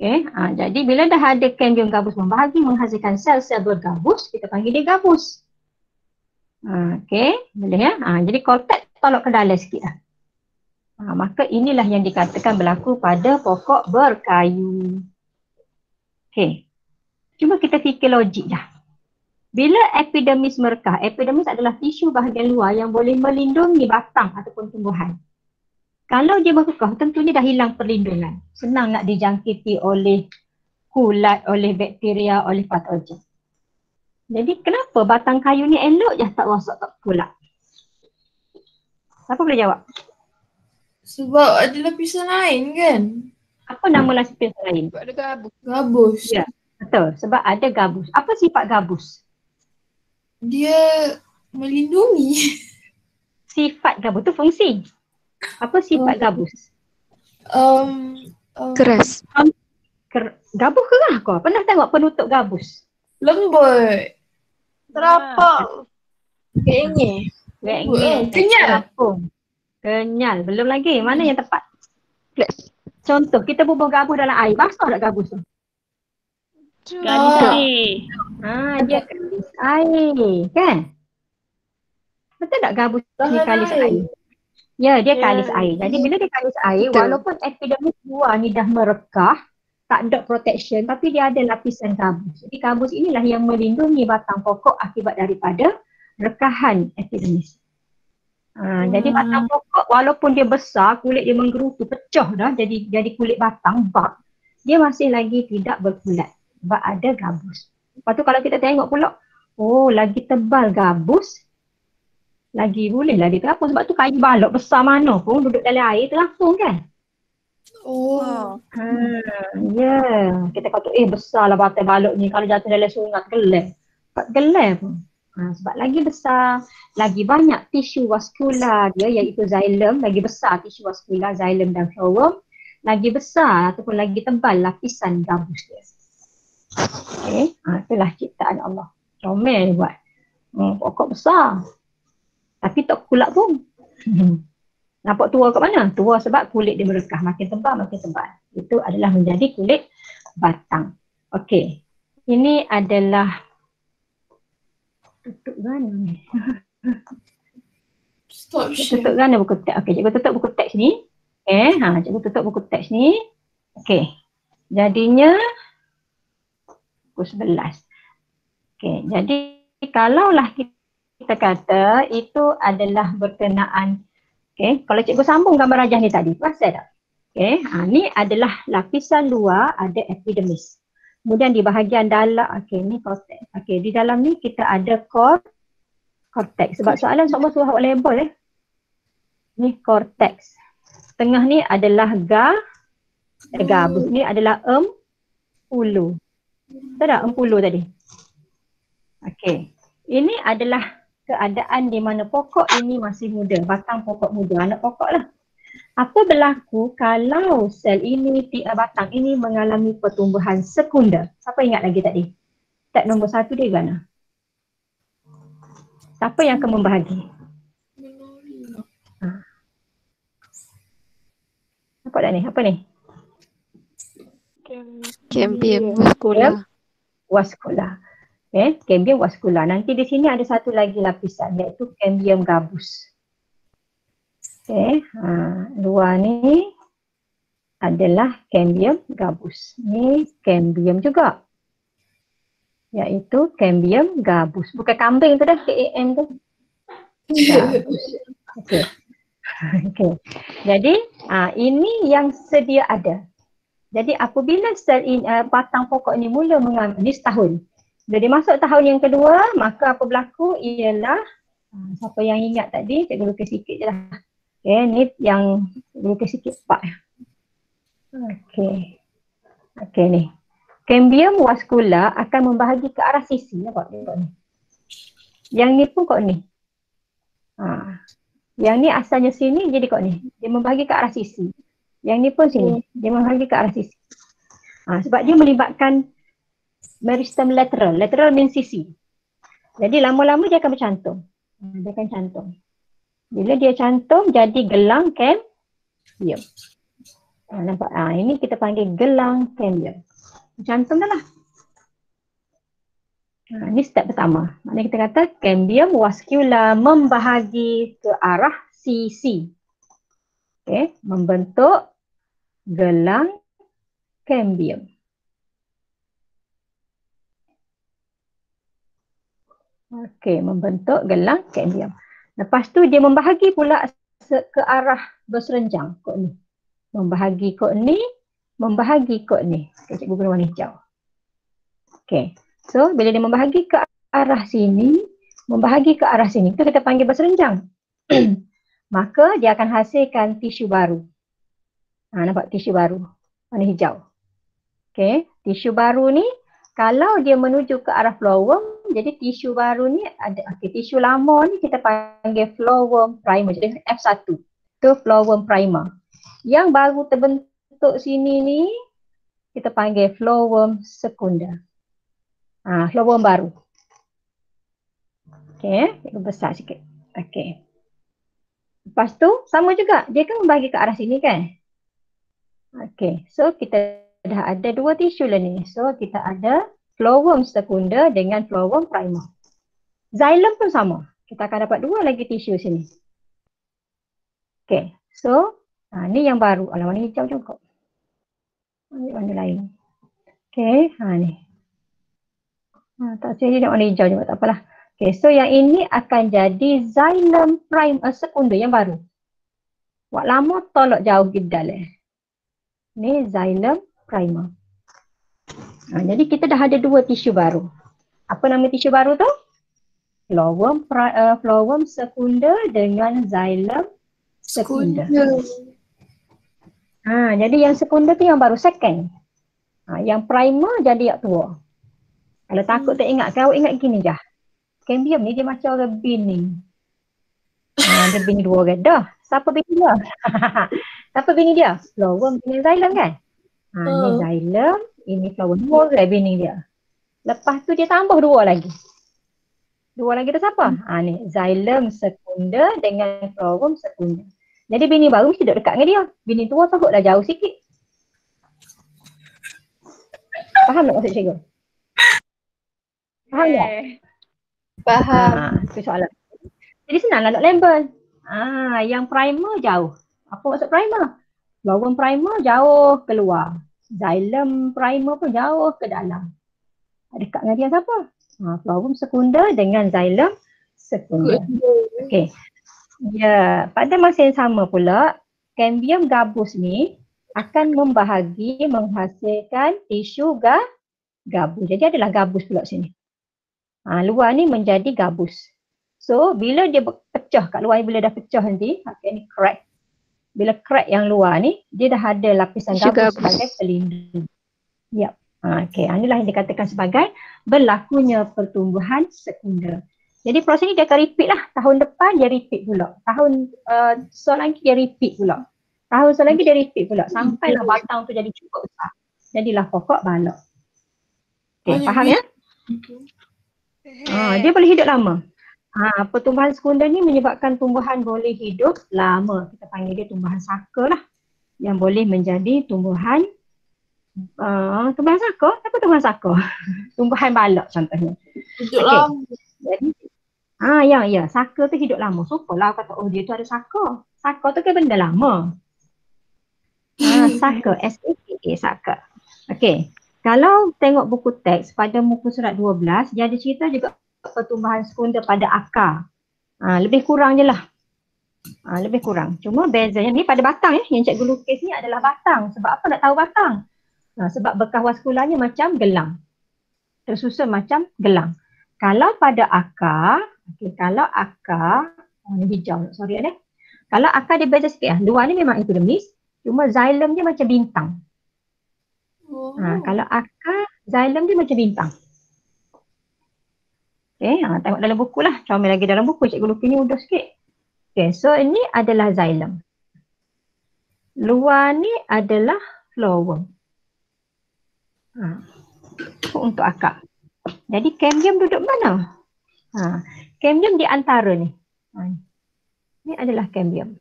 Jadi bila dah ada cambium gabus membahagi menghasilkan sel-sel bergabus, kita panggil dia gabus. Boleh ya? Jadi cortex tolak ke dalam sikit lah. Maka inilah yang dikatakan berlaku pada pokok berkayu. Cuma kita fikir logik dah. Bila epidermis merekah, epidermis adalah tisu bahagian luar yang boleh melindungi batang ataupun tumbuhan. Kalau dia merekah, tentunya dah hilang perlindungan. Senang nak dijangkiti oleh kulat, oleh bakteria, oleh patogen. Jadi kenapa batang kayu ni elok je tak rosak, tak kulat? Siapa boleh jawab? Sebab ada lapisan lain kan? Apa nama lapisan lain? Sebab ada gabus. Gabus. Ya, betul. Sebab ada gabus. Apa sifat gabus? Dia melindungi. Sifat gabus tu fungsi. Apa sifat gabus? Keras. Gabus kerah kau? Pernah tengok penutup gabus? Lembut. Terapak. Kayaknya. Kenyal. Kenyal. Belum lagi. Mana yang tepat? Flex. Contoh, kita bubuh gabus dalam air. Basah tak gabus tu? Galis Dia kalis air. Kan? Betul tak gabus ni kalis air? Ya, dia kalis air. Jadi bila dia kalis air, Betul. walaupun epidermis luar ni dah merekah, tak ada protection, tapi dia ada lapisan gabus. Jadi gabus inilah yang melindungi batang pokok akibat daripada rekahan epidermis. Jadi batang pokok walaupun dia besar, kulit dia menggerutu, pecah dah jadi kulit batang, bark. Dia masih lagi tidak berkulat sebab ada gabus. Lepas tu kalau kita tengok pula, lagi tebal gabus, lagi bolehlah dia terapung sebab tu kayu balok besar mana pun duduk dalam air terapung kan? Ya. Kita kata besarlah batai balok ni kalau jatuh dalam sungai gelap pun. Sebab lagi besar, lagi banyak tisu vaskular dia iaitu xylem, lagi besar tisu vaskular xylem dan flowworm, lagi besar ataupun lagi tebal lapisan gabus dia. Itulah ciptaan Allah. Comel buat. Pokok besar. Tapi tak kulat pun. Nampak tua kat mana? Tua sebab kulit dia merekah. Makin tebal, makin tebal. Itu adalah menjadi kulit batang. Okey. Ini adalah tutup mana ni? Tutup mana buku teks? Okey, cikgu tutup buku teks ni. Cikgu tutup buku teks ni. Okey. Jadinya pukul 11. Okey, jadi kalaulah kita kata itu adalah berkenaan Okay, kalau cikgu sambung gambar rajah ni tadi, perasan tak? Okay, ni adalah lapisan luar ada epidermis. Kemudian di bahagian dalam, okay, ni cortex. Okay, di dalam ni kita ada cortex. Sebab soalan semua suruh awak label Ni cortex. Tengah ni adalah gabus. Ni adalah empulu. Tahu tak empulu tadi? Okay. Ini adalah keadaan di mana pokok ini masih muda. Batang pokok muda. Anak pokok lah. Apa berlaku kalau sel ini, batang ini mengalami pertumbuhan sekunder? Siapa ingat lagi tadi? Step nombor 1 dia mana? Siapa yang akan membahagi? Nampak tak ni? Apa ni? Cambium vascular. Vascular. Okay, cambium vascular. Nanti di sini ada satu lagi lapisan iaitu cambium gabus. Okay, luar ni adalah cambium gabus. Ni cambium juga. Iaitu cambium gabus. Bukan kambing tu dah, KAM tu. Gabus. Okay. Okay. Jadi ini yang sedia ada. Jadi apabila sel ini, batang pokok ini mula mengambil, ni setahun. Jadi masuk tahun yang kedua, maka apa berlaku ialah, siapa yang ingat tadi, cikgu lukis sikit je lah. Okay, ni yang lukis sikit pak. Okay. Okay ni. Cambium vascular akan membahagi ke arah sisi. Nampak ni? Yang ni pun kot ni. Yang ni asalnya sini jadi kot ni. Dia membahagi ke arah sisi. Yang ni pun sini. Dia membahagi ke arah sisi. Sebab dia melibatkan meristem lateral. Lateral means sisi. Jadi lama-lama dia akan bercantum. Dia akan cantum. Bila dia cantum jadi gelang cambium. Nampak? Ini kita panggil gelang cambium. Cantum dah lah. Ini step pertama. Maknanya kita kata cambium vascular membahagi ke arah sisi. Okay. Membentuk gelang cambium. Okay. Membentuk gelang cambium. Lepas tu dia membahagi pula ke arah berserenjang kot ni. Membahagi kot ni, membahagi kot ni. Okay, cikgu guna warna hijau. Okay. So, bila dia membahagi ke arah sini, membahagi ke arah sini, itu kita panggil berserenjang. Maka dia akan hasilkan tisu baru. Nampak tisu baru? Warna hijau. Okay. Tisu baru ni, kalau dia menuju ke arah flowworm, jadi tisu baru ni ada, tisu lama ni kita panggil flowworm primer. Jadi F1. Itu flowworm primer. Yang baru terbentuk sini ni, kita panggil flowworm sekunder. Flowworm baru. Okay, besar sikit. Okay. Lepas tu, sama juga. Dia kan membagi ke arah sini kan? Okay, so kita dah ada dua tisu lah ni. So, kita ada flowworm sekunder dengan flowworm primer. Xylem pun sama. Kita akan dapat dua lagi tisu sini. Okay, so, ni yang baru. Warna hijau juga. Warna lain. Okay, ni. Tak saya nak warna hijau juga, tak apalah. Okay, so yang ini akan jadi xylem primer sekunder yang baru. Wak lama tolak jauh gidal Ni xylem primer. Jadi kita dah ada dua tisu baru. Apa nama tisu baru tu? Flowworm sekunder dengan xylem sekunder. Jadi yang sekunder tu yang baru second. Yang primer jadi yang tua. Kalau takut tak ingat, kau ingat gini je. Cambium ni dia macam orang bini. Dia bini dua orang dah. Siapa bini dia? Siapa bini dia? Flowworm bini xylem kan? Ni xylem, ini flowworm. Dua orang bini dia. Lepas tu dia tambah dua lagi. Dua lagi tu siapa? Ni xylem sekunder dengan flowworm sekunder. Jadi bini baru mesti duduk dekat dengan dia. Bini tua takutlah jauh sikit. Faham tak maksud cikgu? Faham tak? Faham. Itu soalan. Jadi senanglah nak label. Yang primer jauh. Apa maksud primer? Flowworm primer jauh keluar. Xylem primer pun jauh ke dalam. Dekat dengan dia siapa? Flowworm sekunder dengan xylem sekunder. Okey. Ya, pada masa yang sama pula, kambium gabus ni akan menghasilkan tisu gabus. Jadi adalah gabus pula sini. Luar ni menjadi gabus. So, bila dia pecah kat luar ni, bila dah pecah nanti, ni crack. Bila crack yang luar ni, dia dah ada lapisan Tisu gabus gabus. sebagai pelindung. Ya. Inilah yang dikatakan sebagai berlakunya pertumbuhan sekunder. Jadi proses ni dia akan repeat lah. Tahun depan dia repeat pula. Tahun soal lagi dia repeat pula. Tahun soal lagi dia repeat pula. Sampailah batang tu jadi cukup besar. Jadilah pokok balok. Okay, faham ya? Dia boleh hidup lama. Pertumbuhan sekunder ni menyebabkan tumbuhan boleh hidup lama. Kita panggil dia tumbuhan saka lah. Yang boleh menjadi tumbuhan saka? Apa tumbuhan saka? Tumbuhan balok contohnya. Hidup Okey. lama. Jadi, ya. Saka tu hidup lama. So, kalau kata, dia tu ada saka. Saka tu kan benda lama. Saka, S-A-K-A, saka. Okey. Kalau tengok buku teks pada muka surat 12, dia ada cerita juga pertumbuhan sekunder pada akar. Lebih kurang je lah. Lebih kurang. Cuma bezanya ni pada batang ya. Yang cikgu lukis ni adalah batang. Sebab apa nak tahu batang? Sebab bekas vaskularnya macam gelang. Tersusun macam gelang. Kalau pada akar, kalau akar, ni hijau, sorry ya. Kalau akar dia beza sikit lah. Luar ni memang epidermis, cuma xylem dia macam bintang. Kalau akar, xylem dia macam bintang. Tengok dalam buku lah. Comel lagi dalam buku, cikgu lukis ni mudah sikit. So ini adalah xylem. Luar ni adalah flower. Untuk akar. Jadi kambium duduk mana? Kambium di antara ni. Ni adalah kambium.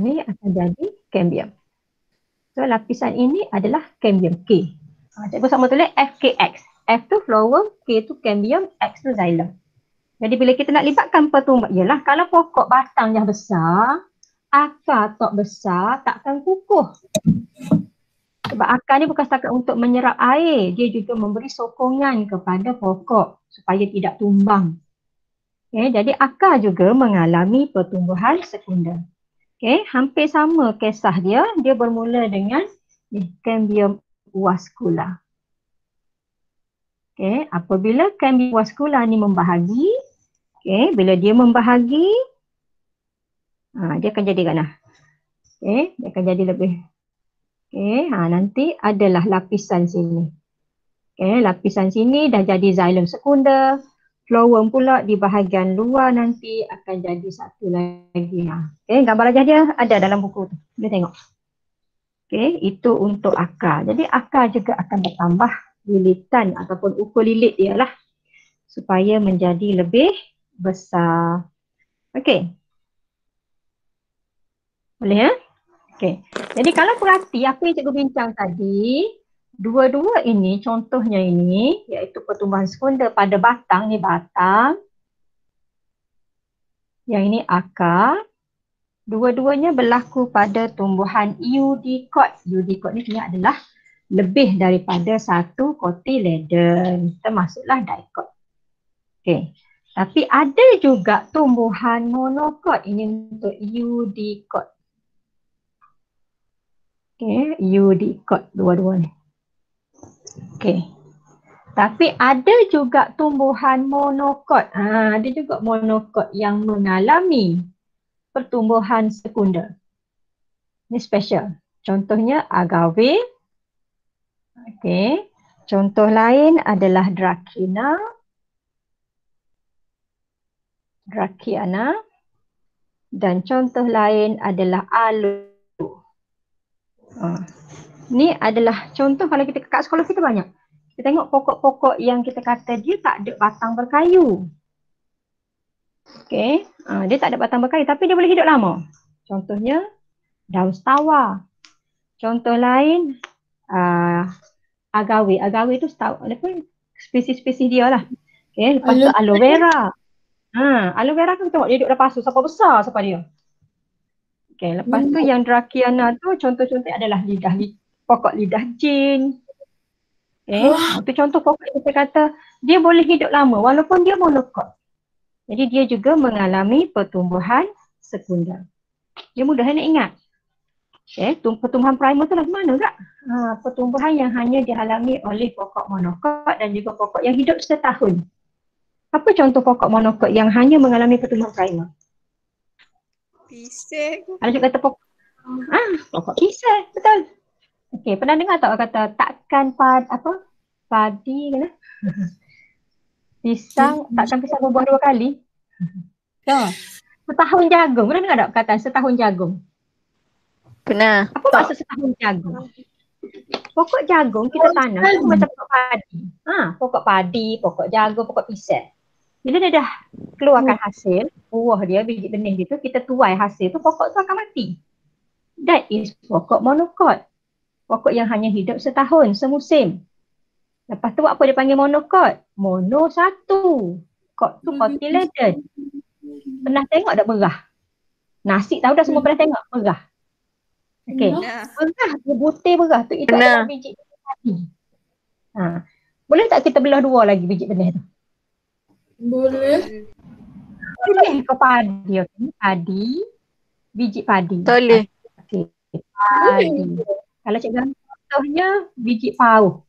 Ni akan jadi kambium. So lapisan ini adalah kambium K. Cikgu sama tulis FKX. F tu flower, K tu kambium, X tu xylem. Jadi bila kita nak libatkan pertumbuhan, ialah kalau pokok batang yang besar, akar tak besar, takkan kukuh. Sebab akar ni bukan setakat untuk menyerap air, dia juga memberi sokongan kepada pokok supaya tidak tumbang. Jadi akar juga mengalami pertumbuhan sekunder. Hampir sama kisah dia, dia bermula dengan kambium vascular. Apabila kambium vascular ni membahagi, bila dia membahagi, dia akan jadi ganas. Dia akan jadi lebih. Nanti adalah lapisan sini. Lapisan sini dah jadi xylem sekunder. Flower pula di bahagian luar nanti akan jadi satu lagi. Gambar rajah dia ada dalam buku tu. Boleh tengok. Itu untuk akar. Jadi akar juga akan bertambah lilitan ataupun ukur lilit dia lah. Supaya menjadi lebih besar. Boleh ya? Jadi kalau perhati apa yang cikgu bincang tadi, dua-dua ini, contohnya ini, iaitu pertumbuhan sekunder pada batang, ni batang. Yang ini akar. Dua-duanya berlaku pada tumbuhan eudicot. Eudicot ni sebenarnya adalah lebih daripada satu cotyledon, termasuklah dicot. Tapi ada juga tumbuhan monocot. Ini untuk eudicot. Eudicot dua-dua ni. Tapi ada juga tumbuhan monocot. Ada juga monocot yang mengalami pertumbuhan sekunder. Ini special. Contohnya agave. Contoh lain adalah Dracaena. Dan contoh lain adalah aloe. Ni adalah contoh kalau kita kat sekolah kita banyak. Kita tengok pokok-pokok yang kita kata dia tak ada batang berkayu. Dia tak ada batang berkayu tapi dia boleh hidup lama. Contohnya daun setawa. Contoh lain agave. Agave tu spesies-spesies dia lah. Lepas tu aloe vera. Aloe vera kan tengok dia duduk dalam pasu. Siapa besar siapa dia. Lepas tu yang Dracaena tu contoh-contoh adalah pokok lidah jin. Itu contoh pokok yang kita kata dia boleh hidup lama walaupun dia monocot. Jadi dia juga mengalami pertumbuhan sekunder. Dia mudah nak ingat. Pertumbuhan primer tu lah mana tak? Pertumbuhan yang hanya dialami oleh pokok monokot dan juga pokok yang hidup setahun. Apa contoh pokok monokot yang hanya mengalami pertumbuhan primer? Pisang. Ada juga kata pokok pisang, betul. Okey, pernah dengar tak orang kata takkan padi kena? Pisang, takkan pisang berbuah 2 kali? Ya. Setahun jagung, pernah dengar tak kata setahun jagung? Pernah. Apa maksud setahun jagung? Pokok jagung kita tanam tu macam pokok padi. Pokok padi, pokok jagung, pokok pisang. Bila dia dah keluarkan hasil, buah dia, biji benih dia tu, kita tuai hasil tu, pokok tu akan mati. That is pokok monokot. Pokok yang hanya hidup setahun, semusim. Lepas tu apa dia panggil monokot? Mono satu. Kot tu cotyledon. Pernah tengok tak berah? Nasi tahu dah semua pernah tengok berah. Okey. Berah, butir berah tu itu adalah biji padi. Boleh tak kita belah 2 lagi biji benih tu? Boleh. Boleh ke padi? Okay. Padi, biji padi. Boleh. Okay. Padi. Kalau cikgu contohnya biji pauh.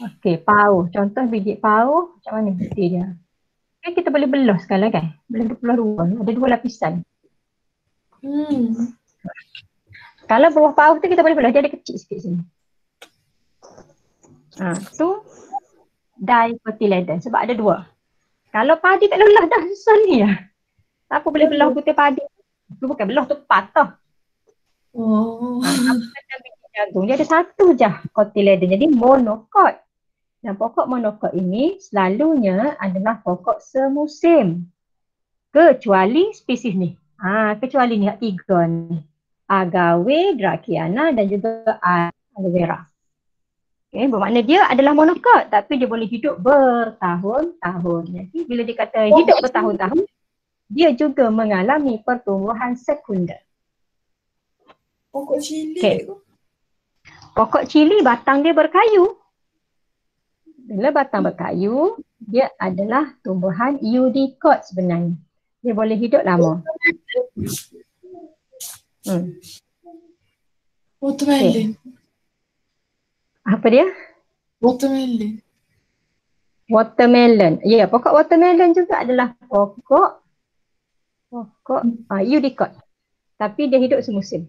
Okey, pauh. Contoh biji pauh, macam mana biji dia? Okay, kita boleh belah sekali kan? Boleh belah 2. Ada 2 lapisan. Kalau buah pauh tu kita boleh belah, dia ada kecil sikit sini. Tu dicotyledon sebab ada 2. Kalau padi tak lelah dah susah ni lah. Apa boleh belah butir padi? Tu bukan belah, tu patah. Macam biji jagung, dia ada 1 je cotyledon, jadi monokot. Dan pokok monokot ini selalunya adalah pokok semusim. Kecuali spesies ni. Kecuali ni 3 ni. Agave, Dracaena dan juga aloe vera. Okay, bermakna dia adalah monokot tapi dia boleh hidup bertahun-tahun. Jadi bila dia kata hidup bertahun-tahun, dia juga mengalami pertumbuhan sekunder. Pokok cili. Okay. Pokok cili batang dia berkayu. Bila batang berkayu, dia adalah tumbuhan eudicot sebenarnya. Dia boleh hidup lama. Watermelon. Okay. Apa dia? Watermelon. Watermelon. Ya, pokok watermelon juga adalah pokok eudicot. Tapi dia hidup semusim.